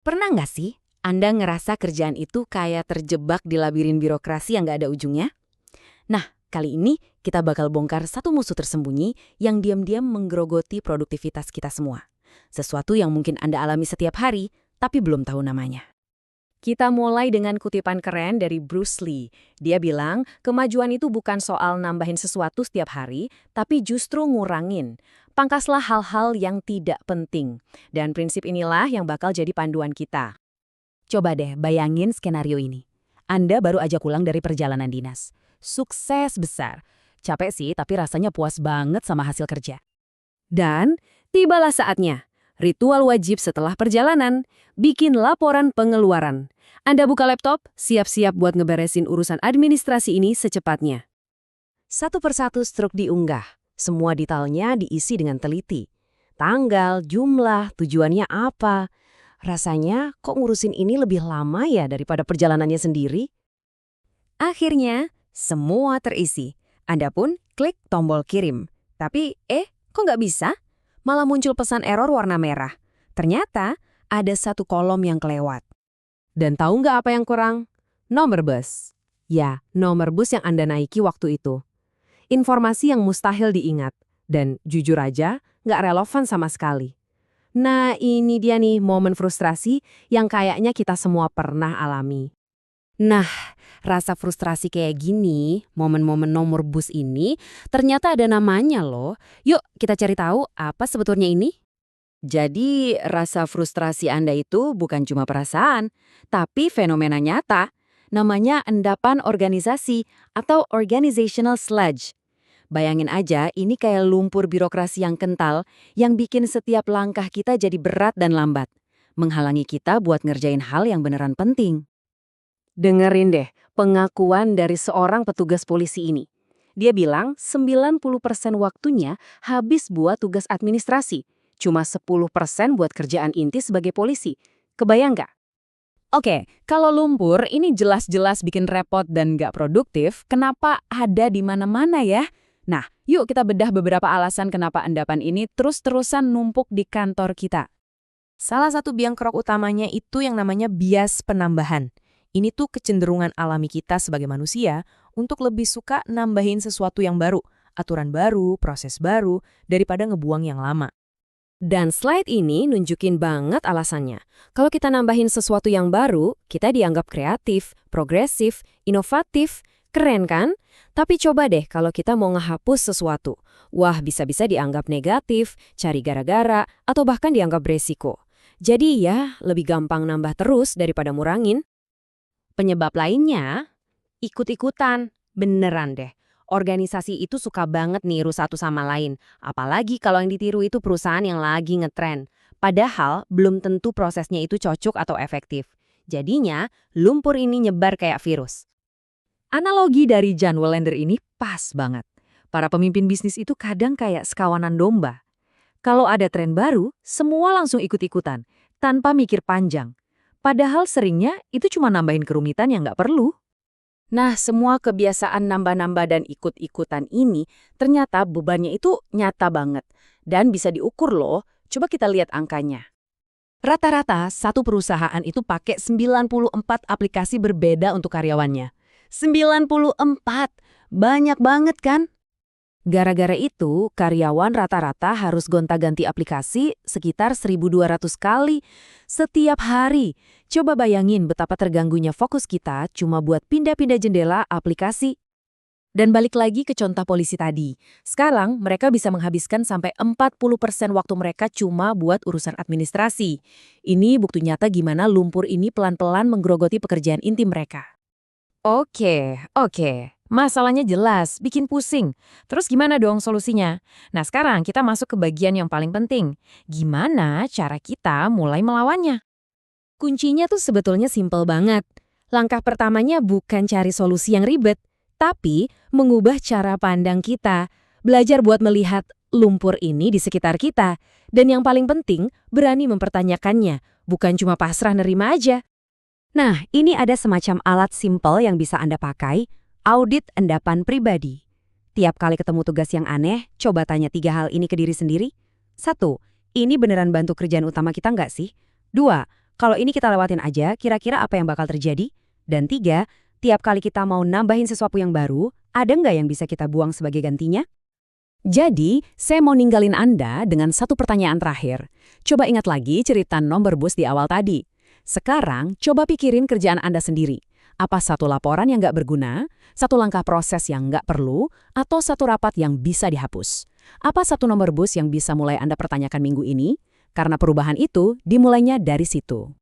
Pernah nggak sih Anda ngerasa kerjaan itu kayak terjebak di labirin birokrasi yang nggak ada ujungnya? Nah, kali ini kita bakal bongkar satu musuh tersembunyi yang diam-diam menggerogoti produktivitas kita semua. Sesuatu yang mungkin Anda alami setiap hari, tapi belum tahu namanya. Kita mulai dengan kutipan keren dari Bruce Lee. Dia bilang, kemajuan itu bukan soal nambahin sesuatu setiap hari, tapi justru ngurangin. Pangkaslah hal-hal yang tidak penting. Dan prinsip inilah yang bakal jadi panduan kita. Coba deh bayangin skenario ini. Anda baru aja pulang dari perjalanan dinas. Sukses besar. Capek sih, tapi rasanya puas banget sama hasil kerja. Dan tibalah saatnya. Ritual wajib setelah perjalanan, bikin laporan pengeluaran. Anda buka laptop, siap-siap buat ngeberesin urusan administrasi ini secepatnya. Satu persatu struk diunggah. Semua detailnya diisi dengan teliti. Tanggal, jumlah, tujuannya apa. Rasanya kok ngurusin ini lebih lama ya daripada perjalanannya sendiri? Akhirnya, semua terisi. Anda pun klik tombol kirim. Tapi, kok nggak bisa? Malah muncul pesan error warna merah. Ternyata, ada satu kolom yang kelewat. Dan tahu nggak apa yang kurang? Nomor bus. Ya, nomor bus yang Anda naiki waktu itu. Informasi yang mustahil diingat. Dan jujur aja, nggak relevan sama sekali. Nah, ini dia nih momen frustrasi yang kayaknya kita semua pernah alami. Nah, rasa frustrasi kayak gini, momen-momen nomor bus ini, ternyata ada namanya loh. Yuk, kita cari tahu apa sebetulnya ini. Jadi, rasa frustrasi Anda itu bukan cuma perasaan, tapi fenomena nyata. Namanya endapan organisasi atau organizational sludge. Bayangin aja, ini kayak lumpur birokrasi yang kental yang bikin setiap langkah kita jadi berat dan lambat. Menghalangi kita buat ngerjain hal yang beneran penting. Dengerin deh pengakuan dari seorang petugas polisi ini. Dia bilang 90% waktunya habis buat tugas administrasi. Cuma 10% buat kerjaan inti sebagai polisi. Kebayang nggak? Oke, kalau lumpur ini jelas-jelas bikin repot dan nggak produktif, kenapa ada di mana-mana ya? Nah, yuk kita bedah beberapa alasan kenapa endapan ini terus-terusan numpuk di kantor kita. Salah satu biang kerok utamanya itu yang namanya bias penambahan. Ini tuh kecenderungan alami kita sebagai manusia untuk lebih suka nambahin sesuatu yang baru, aturan baru, proses baru, daripada ngebuang yang lama. Dan slide ini nunjukin banget alasannya. Kalau kita nambahin sesuatu yang baru, kita dianggap kreatif, progresif, inovatif, keren kan? Tapi coba deh kalau kita mau ngehapus sesuatu. Wah, bisa-bisa dianggap negatif, cari gara-gara, atau bahkan dianggap beresiko. Jadi ya, lebih gampang nambah terus daripada ngurangin. Penyebab lainnya, ikut-ikutan. Beneran deh. Organisasi itu suka banget niru satu sama lain. Apalagi kalau yang ditiru itu perusahaan yang lagi ngetren. Padahal belum tentu prosesnya itu cocok atau efektif. Jadinya, lumpur ini nyebar kayak virus. Analogi dari John Wallender ini pas banget. Para pemimpin bisnis itu kadang kayak sekawanan domba. Kalau ada tren baru, semua langsung ikut-ikutan, tanpa mikir panjang. Padahal seringnya itu cuma nambahin kerumitan yang nggak perlu. Nah, semua kebiasaan nambah-nambah dan ikut-ikutan ini ternyata bebannya itu nyata banget. Dan bisa diukur loh, coba kita lihat angkanya. Rata-rata satu perusahaan itu pakai 94 aplikasi berbeda untuk karyawannya. 94! Banyak banget kan? Gara-gara itu, karyawan rata-rata harus gonta-ganti aplikasi sekitar 1.200 kali setiap hari. Coba bayangin betapa terganggunya fokus kita cuma buat pindah-pindah jendela aplikasi. Dan balik lagi ke contoh polisi tadi. Sekarang mereka bisa menghabiskan sampai 40% waktu mereka cuma buat urusan administrasi. Ini bukti nyata gimana lumpur ini pelan-pelan menggerogoti pekerjaan inti mereka. Oke. Masalahnya jelas, bikin pusing. Terus gimana dong solusinya? Nah sekarang kita masuk ke bagian yang paling penting. Gimana cara kita mulai melawannya? Kuncinya tuh sebetulnya simpel banget. Langkah pertamanya bukan cari solusi yang ribet, tapi mengubah cara pandang kita. Belajar buat melihat lumpur ini di sekitar kita. Dan yang paling penting, berani mempertanyakannya. Bukan cuma pasrah nerima aja. Nah, ini ada semacam alat simpel yang bisa Anda pakai. Audit endapan pribadi. Tiap kali ketemu tugas yang aneh, coba tanya 3 hal ini ke diri sendiri. 1. Ini beneran bantu kerjaan utama kita nggak sih? 2. Kalau ini kita lewatin aja, kira-kira apa yang bakal terjadi? Dan 3, tiap kali kita mau nambahin sesuatu yang baru, ada nggak yang bisa kita buang sebagai gantinya? Jadi, saya mau ninggalin Anda dengan satu pertanyaan terakhir. Coba ingat lagi cerita nomor bus di awal tadi. Sekarang, coba pikirin kerjaan Anda sendiri. Apa satu laporan yang nggak berguna, satu langkah proses yang nggak perlu, atau satu rapat yang bisa dihapus? Apa satu nomor bus yang bisa mulai Anda pertanyakan minggu ini? Karena perubahan itu dimulainya dari situ.